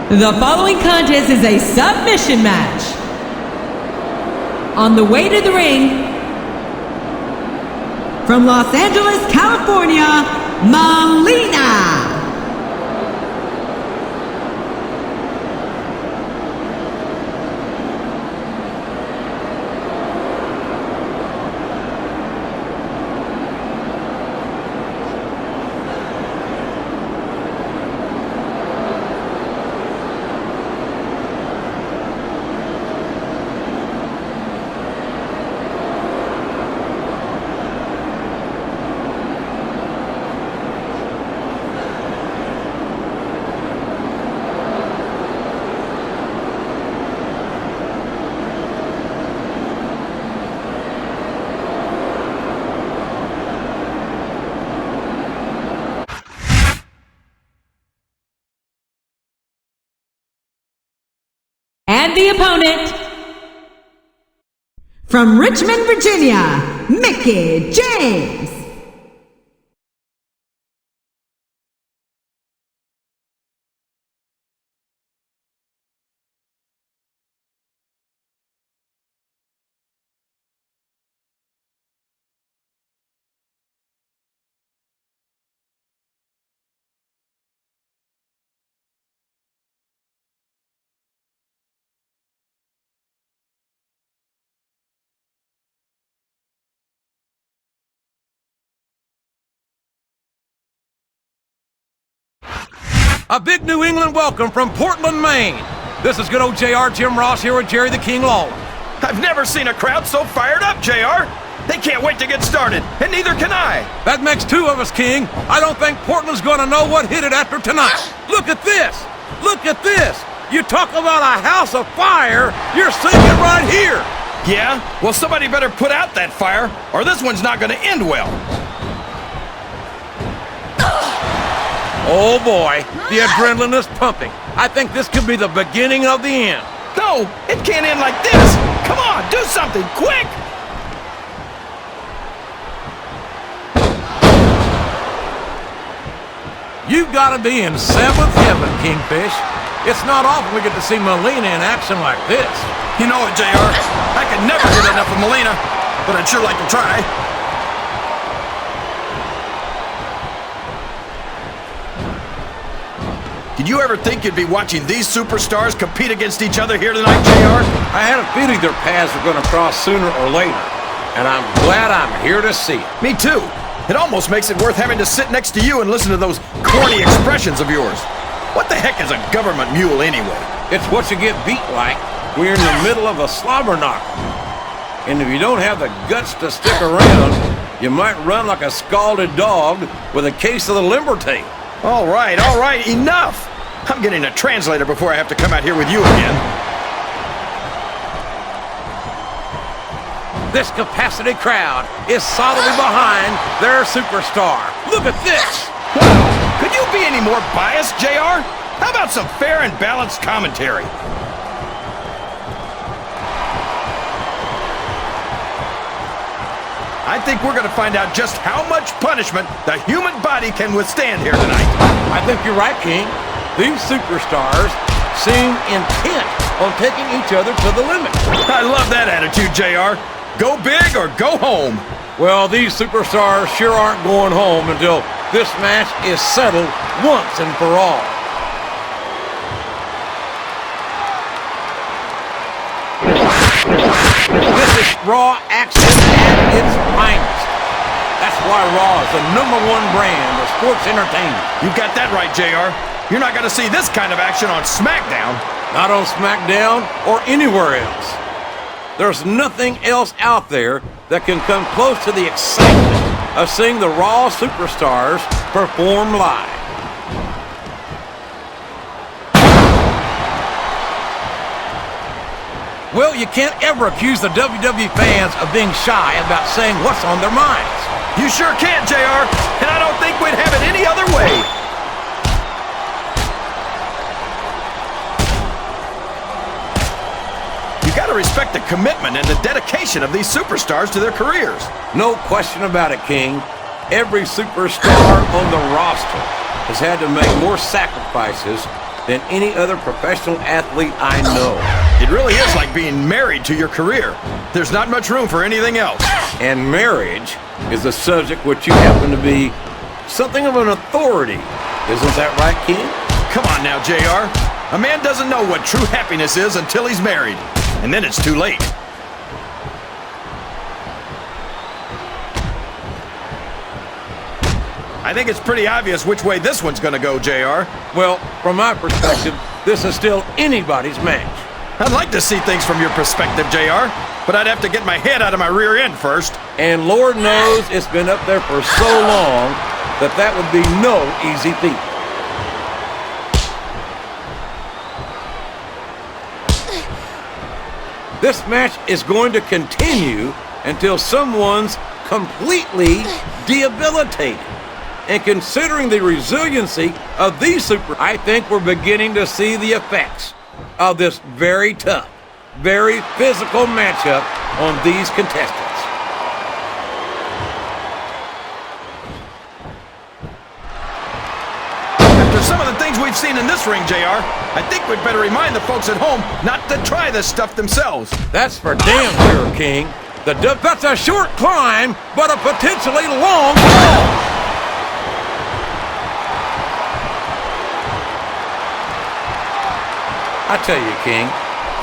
The following contest is a submission match. On the way to the ring, from Los Angeles, California, Melina. And the opponent, from Richmond, Virginia, Mickie James. A big New England welcome from Portland, Maine. This is good old JR Jim Ross here with Jerry the King Lawler. I've never seen a crowd so fired up, JR. They can't wait to get started, and neither can I. That makes two of us, King. I don't think Portland's going to know what hit it after tonight. Look at this. Look at this. You talk about a house of fire, you're seeing it right here. Yeah? Well, somebody better put out that fire, or this one's not going to end well. Oh boy, the adrenaline is pumping. I think this could be the beginning of the end. No, it can't end like this. Come on, do something, quick! You've got to be in seventh heaven, Kingfish. It's not often we get to see Melina in action like this. You know it, JR. I could never get enough of Melina, but I'd sure like to try. Did you ever think you'd be watching these superstars compete against each other here tonight, JR? I had a feeling their paths were going to cross sooner or later, and I'm glad I'm here to see it. Me too. It almost makes it worth having to sit next to you and listen to those corny expressions of yours. What the heck is a government mule anyway? It's what you get beat like when you're in the middle of a slobber knocker. And if you don't have the guts to stick around, you might run like a scalded dog with a case of the limber tail. All right, enough! I'm getting a translator before I have to come out here with you again. This capacity crowd is solidly behind their superstar. Look at this! Wow, could you be any more biased, JR? How about some fair and balanced commentary? I think we're going to find out just how much punishment the human body can withstand here tonight. I think you're right, King. These superstars seem intent on taking each other to the limit. I love that attitude, JR. Go big or go home. Well, these superstars sure aren't going home until this match is settled once and for all. This is Raw action at its finest. That's why Raw is the #1 brand of sports entertainment. You got that right, JR. You're not going to see this kind of action on Smackdown. Not on Smackdown or anywhere else. There's nothing else out there that can come close to the excitement of seeing the Raw superstars perform live. Well, you can't ever accuse the WWE fans of being shy about saying what's on their minds. You sure can, JR, and I don't think we'd have it any other way. You gotta respect the commitment and the dedication of these superstars to their careers. No question about it, King. Every superstar on the roster has had to make more sacrifices than any other professional athlete I know. It really is like being married to your career. There's not much room for anything else. And marriage is a subject which you happen to be something of an authority. Isn't that right, King? Come on now, JR. A man doesn't know what true happiness is until he's married. And then it's too late. I think it's pretty obvious which way this one's gonna go, JR. Well, from my perspective, this is still anybody's match. I'd like to see things from your perspective, JR, but I'd have to get my head out of my rear end first. And Lord knows it's been up there for so long that would be no easy feat. This match is going to continue until someone's completely debilitated. And considering the resiliency of these I think we're beginning to see the effects of this very tough, very physical matchup on these contestants. After some of the things we've seen in this ring, JR, I think we'd better remind the folks at home not to try this stuff themselves. That's for damn sure, King. That's a short climb, but a potentially long fall. I tell you, King,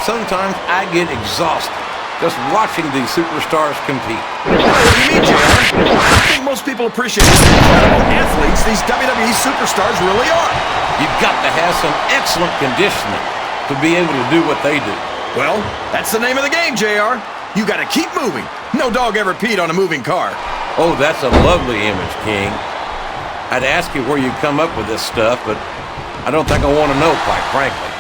sometimes I get exhausted just watching these superstars compete. I know what you mean, JR. I think most people appreciate what incredible athletes these WWE superstars really are. You've got to have some excellent conditioning to be able to do what they do. Well, that's the name of the game, JR. You got to keep moving. No dog ever peed on a moving car. Oh, that's a lovely image, King. I'd ask you where you come up with this stuff, but I don't think I want to know, quite frankly.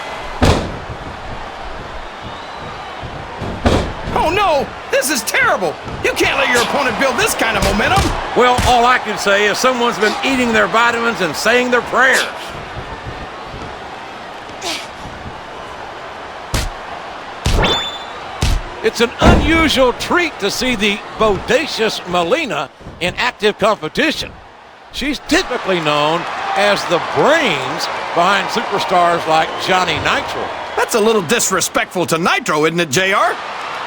Oh no! This is terrible! You can't let your opponent build this kind of momentum! Well, all I can say is someone's been eating their vitamins and saying their prayers. It's an unusual treat to see the bodacious Melina in active competition. She's typically known as the brains behind superstars like Johnny Nitro. That's a little disrespectful to Nitro, isn't it, JR?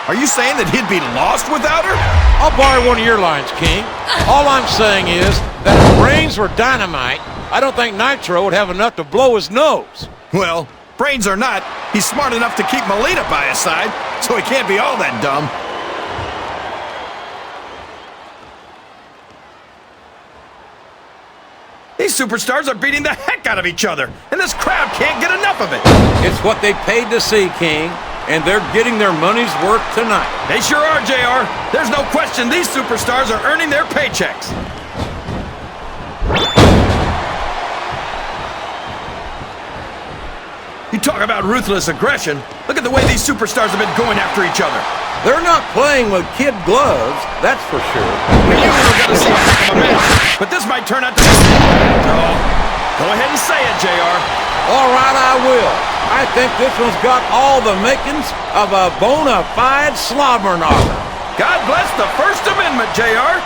Are you saying that he'd be lost without her? I'll borrow one of your lines, King. All I'm saying is that if brains were dynamite, I don't think Nitro would have enough to blow his nose. Well, brains or not, he's smart enough to keep Melina by his side, so he can't be all that dumb. These superstars are beating the heck out of each other, and this crowd can't get enough of it. It's what they paid to see, King, and they're getting their money's worth tonight. They sure are, JR. There's no question these superstars are earning their paychecks. You talk about ruthless aggression. Look at the way these superstars have been going after each other. They're not playing with kid gloves, that's for sure. We knew we were going to see a heck of a match, but this might turn out to be... Oh, go ahead and say it, JR. All right, I will. I think this one's got all the makings of a bona fide slobber knocker. God bless the First Amendment, JR.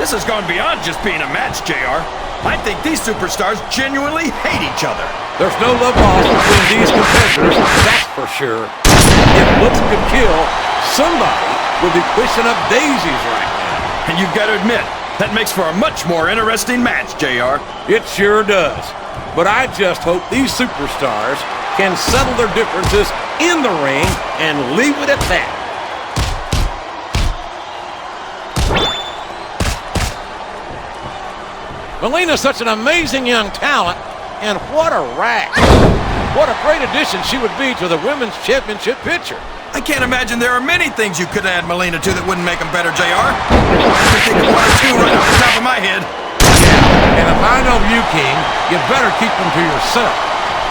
This has gone beyond just being a match, JR. I think these superstars genuinely hate each other. There's no love lost between these competitors, that's for sure. If looks could kill, somebody would be pushing up daisies right now. And you've got to admit, that makes for a much more interesting match, JR. It sure does. But I just hope these superstars can settle their differences in the ring and leave it at that. Melina's such an amazing young talent, and what a rack. What a great addition she would be to the Women's Championship picture. I can't imagine there are many things you could add Melina to that wouldn't make them better, JR. I can think of one or two right off the top of my head. Yeah, and if I know you, King, you better keep them to yourself.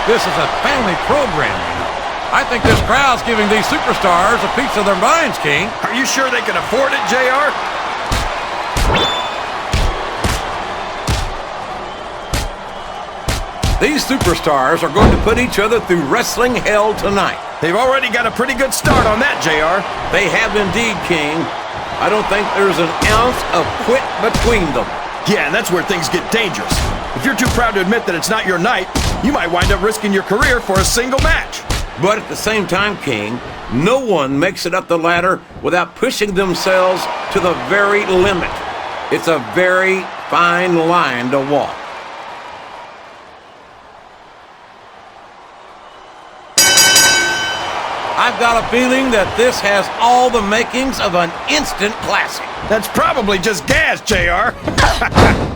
This is a family program, you know. I think this crowd's giving these superstars a piece of their minds, King. Are you sure they can afford it, JR? These superstars are going to put each other through wrestling hell tonight. They've already got a pretty good start on that, JR. They have indeed, King. I don't think there's an ounce of quit between them. Yeah, and that's where things get dangerous. If you're too proud to admit that it's not your night, you might wind up risking your career for a single match. But at the same time, King, no one makes it up the ladder without pushing themselves to the very limit. It's a very fine line to walk. I've got a feeling that this has all the makings of an instant classic. That's probably just gas, JR.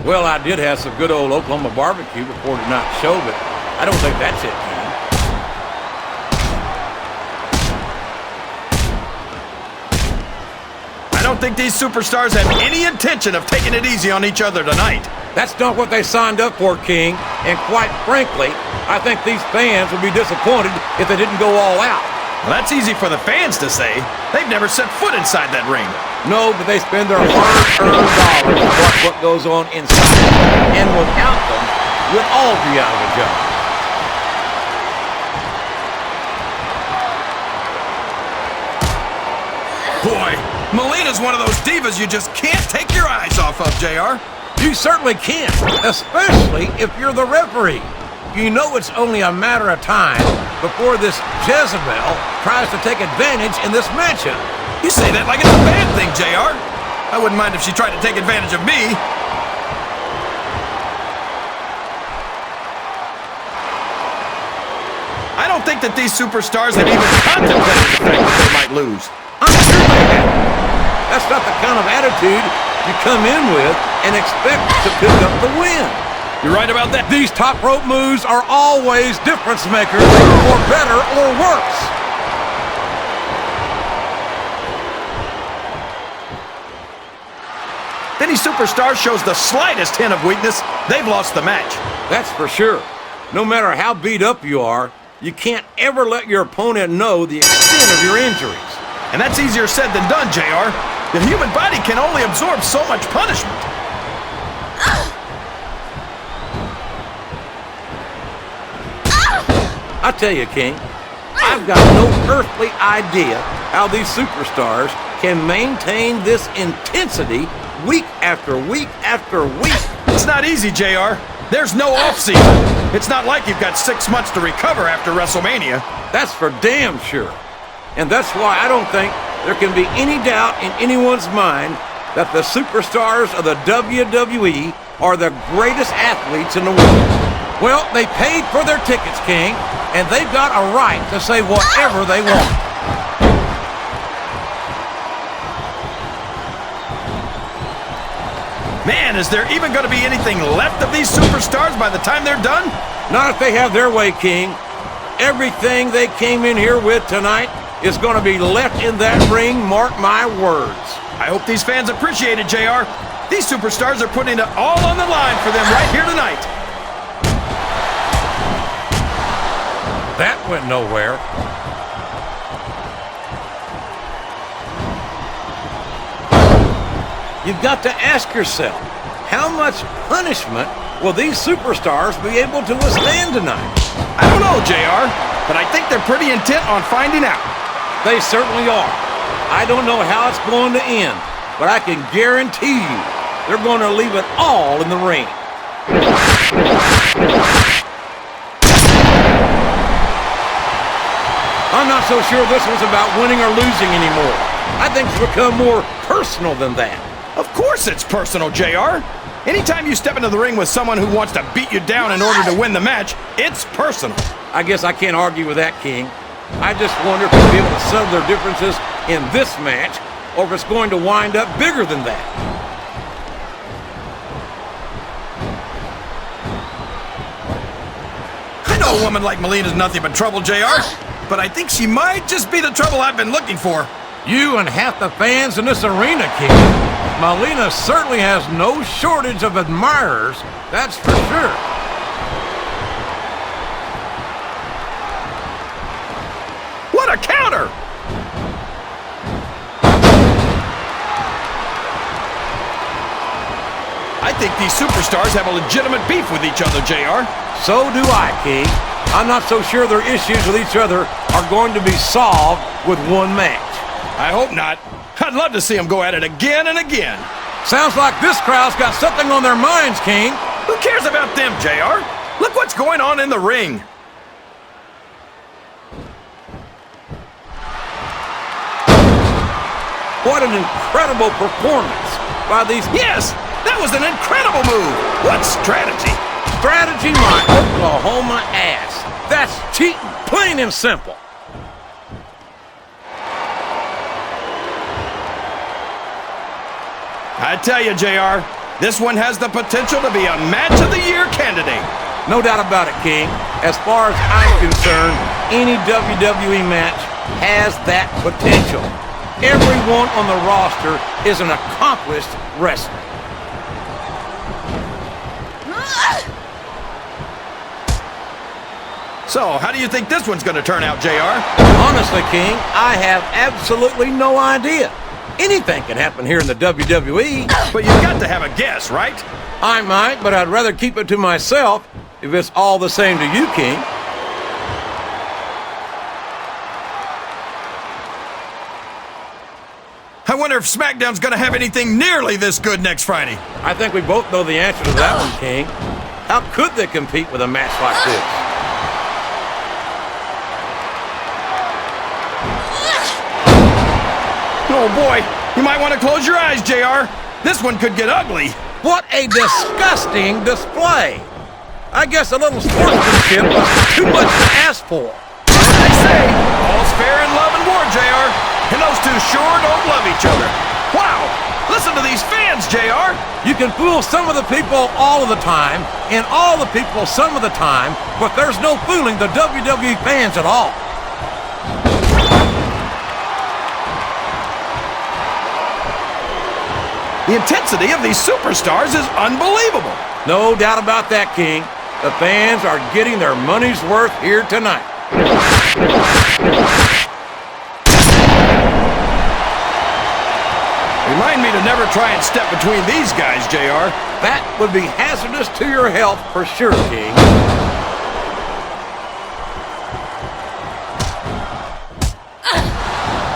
Well, I did have some good old Oklahoma barbecue before tonight's show, but I don't think that's it, King. I don't think these superstars have any intention of taking it easy on each other tonight. That's not what they signed up for, King. And quite frankly, I think these fans would be disappointed if they didn't go all out. Well, that's easy for the fans to say. They've never set foot inside that ring. No, but they spend their hard-earned dollars to watch what goes on inside. And without them, we'd all be out of a job. Boy, Melina's one of those divas you just can't take your eyes off of, JR. You certainly can, especially if you're the referee. You know it's only a matter of time before this Jezebel tries to take advantage in this matchup. You say that like it's a bad thing, JR. I wouldn't mind if she tried to take advantage of me. I don't think that these superstars have even contemplated the fact that they might lose. I'm sure they have. That's not the kind of attitude you come in with and expect to pick up the win. You're right about that. These top rope moves are always difference makers, for better or worse. If any superstar shows the slightest hint of weakness, they've lost the match. That's for sure. No matter how beat up you are, you can't ever let your opponent know the extent of your injuries. And that's easier said than done, JR. The human body can only absorb so much punishment. I tell you, King, I've got no earthly idea how these superstars can maintain this intensity week after week after week. It's not easy, JR. There's no off-season. It's not like you've got 6 months to recover after WrestleMania. That's for damn sure. And that's why I don't think there can be any doubt in anyone's mind that the superstars of the WWE are the greatest athletes in the world. Well, they paid for their tickets, King, and they've got a right to say whatever they want. Man, is there even going to be anything left of these superstars by the time they're done? Not if they have their way, King. Everything they came in here with tonight is going to be left in that ring, mark my words. I hope these fans appreciate it, JR. These superstars are putting it all on the line for them right here tonight. That went nowhere. You've got to ask yourself, how much punishment will these superstars be able to withstand tonight? I don't know, JR, but I think they're pretty intent on finding out. They certainly are. I don't know how it's going to end, but I can guarantee you they're going to leave it all in the ring. I'm not so sure this one's about winning or losing anymore. I think it's become more personal than that. Of course it's personal, JR. Anytime you step into the ring with someone who wants to beat you down in order to win the match, it's personal. I guess I can't argue with that, King. I just wonder if they'll be able to settle their differences in this match, or if it's going to wind up bigger than that. I know a woman like Melina's nothing but trouble, JR, but I think she might just be the trouble I've been looking for. You and half the fans in this arena, King. Melina certainly has no shortage of admirers, that's for sure. What a counter! I think these superstars have a legitimate beef with each other, JR. So do I, King. I'm not so sure their issues with each other are going to be solved with one match. I hope not. I'd love to see them go at it again and again. Sounds like this crowd's got something on their minds, King. Who cares about them, JR? Look what's going on in the ring. What an incredible performance by these... Yes, that was an incredible move. What strategy? Strategy my Oklahoma ass. That's cheating, plain and simple. I tell you, JR, this one has the potential to be a Match of the Year candidate. No doubt about it, King. As far as I'm concerned, any WWE match has that potential. Everyone on the roster is an accomplished wrestler. So, how do you think this one's going to turn out, JR? Honestly, King, I have absolutely no idea. Anything can happen here in the WWE. But you've got to have a guess, right? I might, but I'd rather keep it to myself if it's all the same to you, King. I wonder if SmackDown's going to have anything nearly this good next Friday. I think we both know the answer to that one, King. How could they compete with a match like this? Oh boy, you might want to close your eyes, JR. This one could get ugly. What a disgusting display! I guess a little sportsmanship was too much to ask for. As they say, all's fair in love and war, JR. And those two sure don't love each other. Wow, listen to these fans, JR. You can fool some of the people all of the time, and all the people some of the time, but there's no fooling the WWE fans at all. The intensity of these superstars is unbelievable. No doubt about that, King. The fans are getting their money's worth here tonight. Remind me to never try and step between these guys, JR. That would be hazardous to your health for sure, King.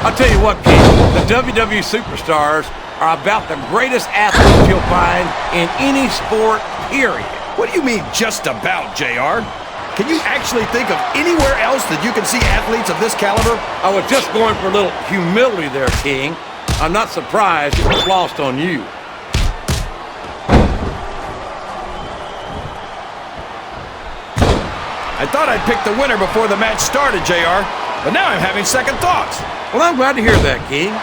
I'll tell you what, King, the WWE superstars are about the greatest athletes you'll find in any sport, period. What do you mean, just about, JR? Can you actually think of anywhere else that you can see athletes of this caliber? I was just going for a little humility there, King. I'm not surprised it was lost on you. I thought I'd pick the winner before the match started, JR, but now I'm having second thoughts. Well, I'm glad to hear that, King.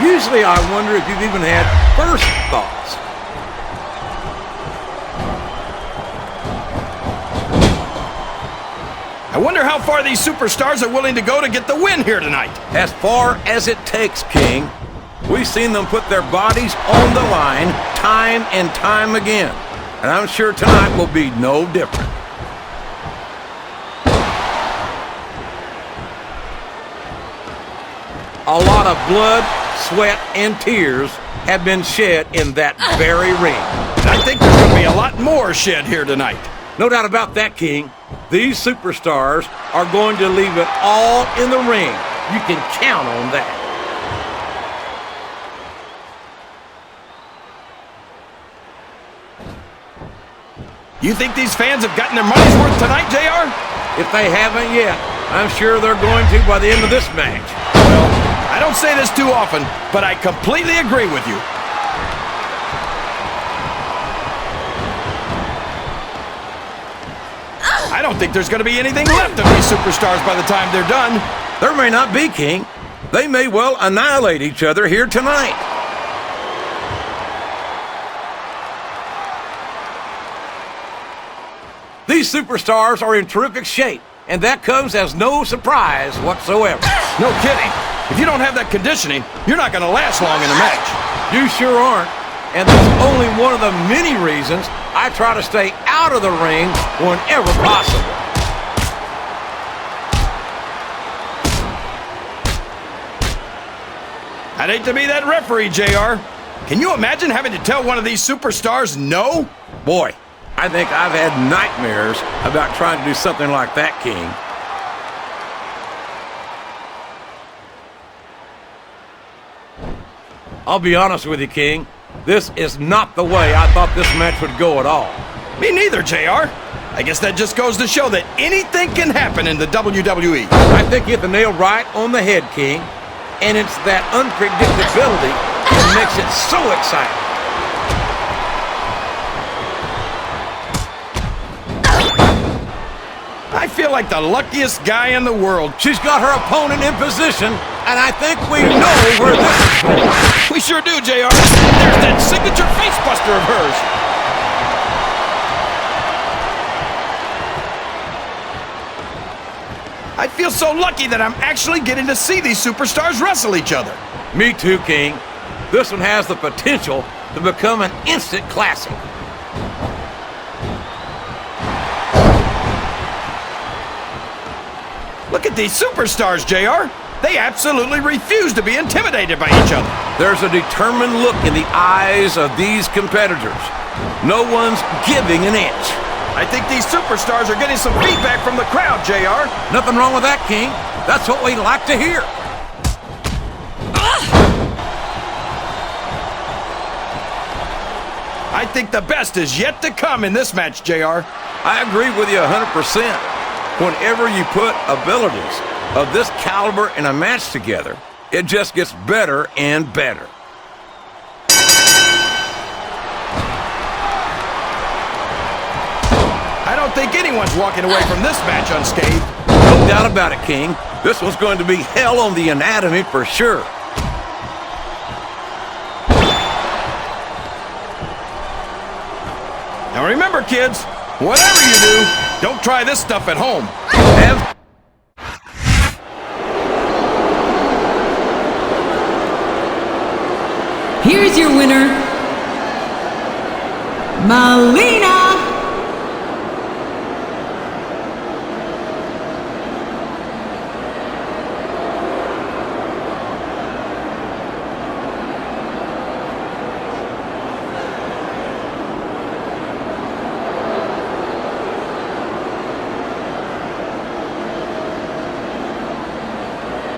Usually I wonder if you've even had first thoughts. I wonder how far these superstars are willing to go to get the win here tonight. As far as it takes, King. We've seen them put their bodies on the line time and time again. And I'm sure tonight will be no different. A lot of blood, sweat, and tears have been shed in that very ring. And I think there's going to be a lot more shed here tonight. No doubt about that, King. These superstars are going to leave it all in the ring. You can count on that. You think these fans have gotten their money's worth tonight, JR? If they haven't yet, I'm sure they're going to by the end of this match. Well, I don't say this too often, but I completely agree with you. I don't think there's going to be anything left of these superstars by the time they're done. There may not be, King. They may well annihilate each other here tonight. These superstars are in terrific shape, and that comes as no surprise whatsoever. No kidding. If you don't have that conditioning, you're not going to last long in a match. You sure aren't. And that's only one of the many reasons I try to stay out of the ring whenever possible. I'd hate to be that referee, JR. Can you imagine having to tell one of these superstars no? Boy, I think I've had nightmares about trying to do something like that, King. I'll be honest with you, King. This is not the way I thought this match would go at all. Me neither, JR. I guess that just goes to show that anything can happen in the WWE. I think you hit the nail right on the head, King. And it's that unpredictability that makes it so exciting. I feel like the luckiest guy in the world. She's got her opponent in position, and I think we know where this is going. We sure do, JR. There's that signature facebuster of hers. I feel so lucky that I'm actually getting to see these superstars wrestle each other. Me too, King. This one has the potential to become an instant classic. Look at these superstars, JR. They absolutely refuse to be intimidated by each other. There's a determined look in the eyes of these competitors. No one's giving an inch. I think these superstars are getting some feedback from the crowd, JR. Nothing wrong with that, King. That's what we like to hear. I think the best is yet to come in this match, JR. I agree with you 100%. Whenever you put abilities of this caliber in a match together, it just gets better and better. I don't think anyone's walking away from this match unscathed. No doubt about it, King. This one's going to be hell on the anatomy for sure. Now remember, kids, whatever you do, don't try this stuff at home. Here's your winner, Melina.